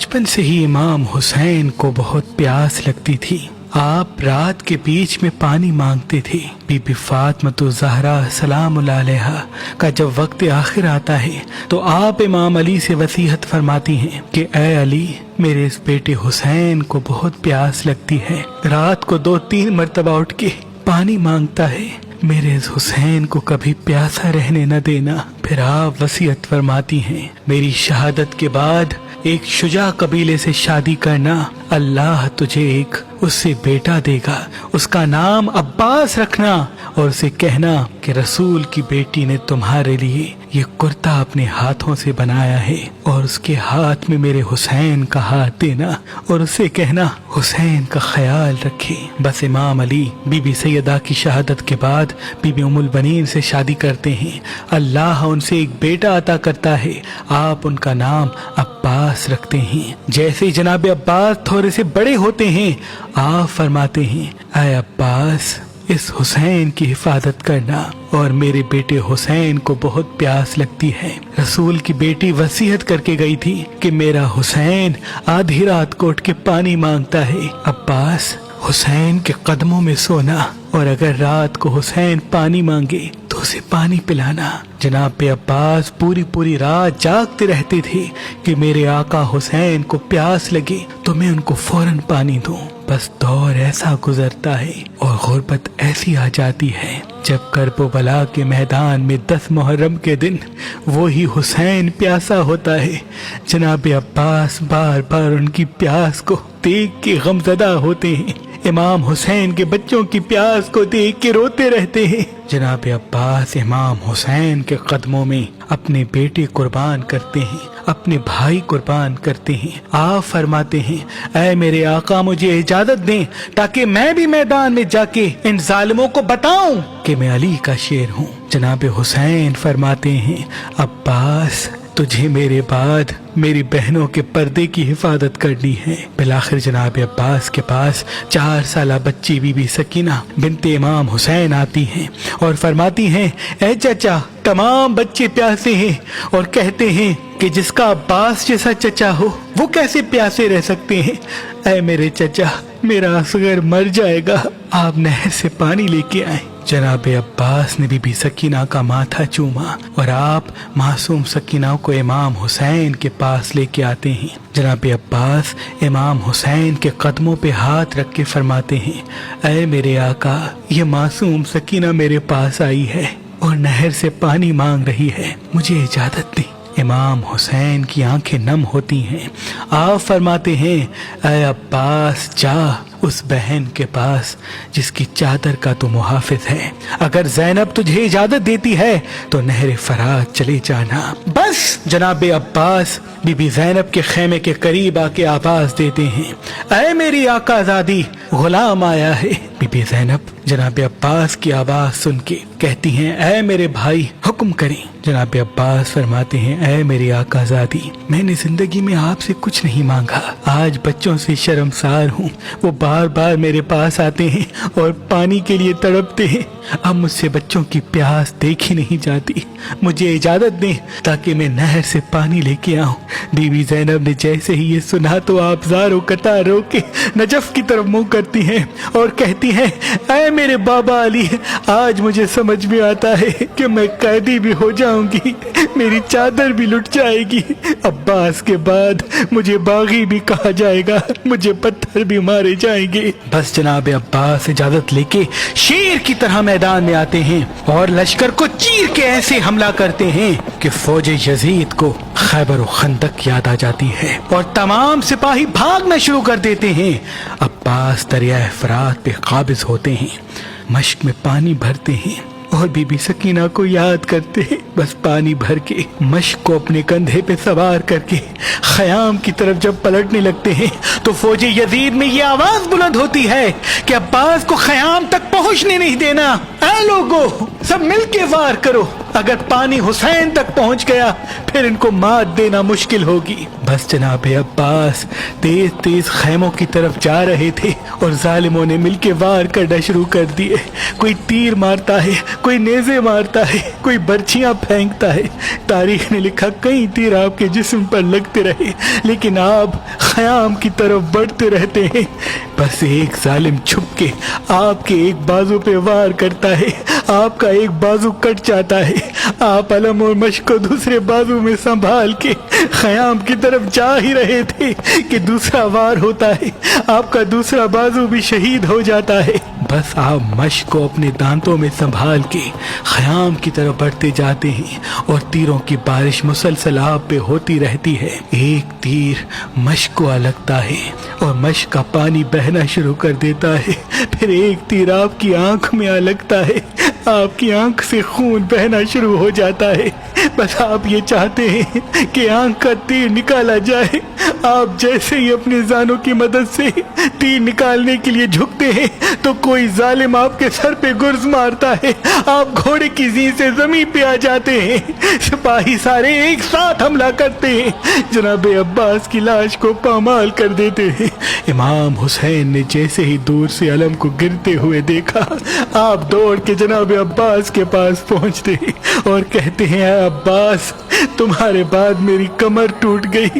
बचपन से ही इमाम हुसैन को बहुत प्यास लगती थी। आप रात के बीच में पानी मांगते थे। बीबी फातिमा ज़हरा सलाम अलैहा का जब वक्त आखिर आता है तो आप इमाम अली से वसीयत फरमाती हैं कि ए अली, मेरे इस बेटे हुसैन को बहुत प्यास लगती है, रात को 2-3 मरतबा उठ के पानी मांगता है, मेरे इस हुसैन को कभी प्यासा रहने न देना। फिर आप वसीयत फरमाती हैं, मेरी शहादत के बाद एक शुजा कबीले से शादी करना, अल्लाह तुझे एक उससे बेटा देगा, उसका नाम अब्बास रखना और उसे कहना कि रसूल की बेटी ने तुम्हारे लिए ये कुर्ता अपने हाथों से बनाया है और उसके हाथ में मेरे हुसैन का हाथ देना और उसे कहना हुसैन का ख्याल रखे। बस इमाम अली बीबी सैयदा की शहादत के बाद बीबी उम्मुल बनीन से शादी करते हैं। अल्लाह उनसे एक बेटा अता करता है, आप उनका नाम अब्बास रखते हैं। जैसे ही जनाब अब्बास थोड़े से बड़े होते हैं, आप फरमाते हैं, ऐ अब्बास, इस हुसैन की हिफाजत करना, और मेरे बेटे हुसैन को बहुत प्यास लगती है। रसूल की बेटी वसीयत करके गई थी कि मेरा हुसैन आधी रात को उठ के पानी मांगता है, अब्बास हुसैन के कदमों में सोना और अगर रात को हुसैन पानी मांगे तो उसे पानी पिलाना। जनाब अब्बास पूरी रात जागते रहते थे कि मेरे आका हुसैन को प्यास लगे तो मैं उनको फौरन पानी दूं। बस दौर ऐसा गुजरता है और गुर्बत ऐसी आ जाती है जब करबो बला के मैदान में 10 मुहर्रम के दिन वो ही हुसैन प्यासा होता है। जनाब अब्बास बार बार उनकी प्यास को देख के गमज़दा होते हैं। इमाम हुसैन के बच्चों की प्यास को देख के रोते रहते हैं। जनाब अब्बास इमाम हुसैन के कदमों में अपने बेटे कुर्बान करते हैं, अपने भाई कुर्बान करते हैं। आप फरमाते हैं, ऐ मेरे आका, मुझे इजाजत दें ताकि मैं भी मैदान में जाके इन जालिमों को बताऊं कि मैं अली का शेर हूँ। जनाब हुसैन फरमाते हैं, अब्बास, तुझे मेरे बाद मेरी बहनों के पर्दे की हिफाजत करनी है। बिलाखिर जनाब अब्बास के पास 4 साला बच्ची बीबी सकीना बिनते इमाम हुसैन आती हैं और फरमाती हैं, ऐ चाचा, तमाम बच्चे प्यासे हैं और कहते हैं कि जिसका अब्बास जैसा चचा हो वो कैसे प्यासे रह सकते हैं। ऐ मेरे चचा, मेरा असगर मर जाएगा, आप नहर से पानी लेके आए। जनाब अब्बास ने बीबी सकीना का माथा चूमा और आप मासूम सकीना को इमाम हुसैन के पास लेके आते हैं। जनाब अब्बास इमाम हुसैन के कदमों पे हाथ रख के फरमाते हैं, ऐ मेरे आका, ये मासूम सकीना मेरे पास आई है और नहर से पानी मांग रही है, मुझे इजाजत दी। इमाम हुसैन की आंखें नम होती हैं। आप फरमाते हैं, ऐ अब्बास, जा उस बहन के पास जिसकी चादर का तो मुहाफिज है, अगर ज़ैनब तुझे इजाजत देती है तो नहर फरात चले जाना। बस जनाब अब्बास बीबी ज़ैनब के खेमे के करीब आके आवाज देते हैं, ऐ मेरी आकाज़ादी, गुलाम आया है। बीबी ज़ैनब जनाब अब्बास की आवाज सुन के कहती हैं, ऐ मेरे भाई, हुक्म करें। जनाब अब्बास फरमाते हैं, ऐ मेरी आकाज़ादी, मैंने जिंदगी में आपसे कुछ नहीं मांगा, आज बच्चों से शर्मसार हूँ। वो बार बार मेरे पास आते हैं और पानी के लिए तड़पते हैं, अब मुझसे बच्चों की प्यास देखी नहीं जाती, मुझे इजाजत दें ताकि मैं नहर से पानी लेके आऊं। बीबी ज़ैनब ने जैसे ही ये सुना तो आप ज़ारो कतार रो के नजफ की तरफ मुंह करती हैं और कहती हैं, ऐ मेरे बाबा अली, आज मुझे समझ में आता है कि मैं कैदी भी हो जाऊंगी, मेरी चादर भी लुट जाएगी, अब्बास के बाद मुझे बागी भी कहा जाएगा, मुझे पत्थर भी मारे जाएंगे। बस जनाब अब्बास इजाजत लेके शेर की तरह मैदान में आते हैं और लश्कर को चीर के ऐसे हमला करते हैं कि फौज यजीद को खैबर और खंदक याद आ जाती है और तमाम सिपाही भागना शुरू कर देते हैं। अब्बास दरिया फरात पे काबिज होते हैं, मश्क में पानी भरते हैं और बीबी सकीना को याद करते हैं। बस पानी भर के मश्क को अपने कंधे पे सवार करके खयाम की तरफ जब पलटने लगते हैं तो फौज यजीद में ये आवाज बुलंद होती है कि अब्बास को खयाम तक पहुंचने नहीं देना, ऐ लोगो, सब मिलके वार करो। اگر پانی حسین تک پہنچ گیا پھر ان کو مات دینا مشکل ہوگی۔ بس جناب عباس تیز تیز خیموں کی طرف جا رہے تھے اور ظالموں نے مل کے وار کرنا شروع کر دیے۔ کوئی تیر مارتا ہے، کوئی نیزے مارتا ہے، کوئی برچیاں پھینکتا ہے۔ تاریخ نے لکھا کئی تیر آپ کے جسم پر لگتے رہے لیکن آپ خیام کی طرف بڑھتے رہتے ہیں۔ بس ایک ظالم چھپ کے آپ کے ایک بازو پہ وار کرتا ہے، آپ کا ایک بازو کٹ جاتا ہے، آپ علم اور مشق کو دوسرے بازو میں سنبھال کے خیام کی طرف جا ہی رہے تھے کہ دوسرا وار ہوتا ہے، آپ کا دوسرا بازو بھی شہید ہو جاتا ہے۔ بس آپ مشق کو اپنے دانتوں میں سنبھال کے خیام کی طرف بڑھتے جاتے ہیں اور تیروں کی بارش مسلسل آپ پہ ہوتی رہتی ہے۔ ایک تیر مشق کو لگتا ہے اور مشق کا پانی بہنا شروع کر دیتا ہے، پھر ایک تیر آپ کی آنکھ میں لگتا ہے، آپ کی آنکھ سے خون بہنا شروع ہو جاتا ہے۔ بس آپ یہ چاہتے ہیں کہ آنکھ کا تیر نکالا جائے۔ آپ جیسے ہی اپنے زانوں کی مدد سے تیر نکالنے کے لیے جھکتے ہیں تو کوئی ظالم آپ کے سر پہ گرز مارتا ہے، آپ گھوڑے کی زین سے زمین پہ آ جاتے ہیں۔ سپاہی سارے ایک ساتھ حملہ کرتے ہیں، جناب عباس کی لاش کو پامال کر دیتے ہیں۔ امام حسین نے جیسے ہی دور سے علم کو گرتے ہوئے دیکھا، آپ دوڑ کے جناب عباس کے پاس پہنچتے اور کہتے ہیں، اے عباس، تمہارے بعد میری کمر ٹوٹ گئی،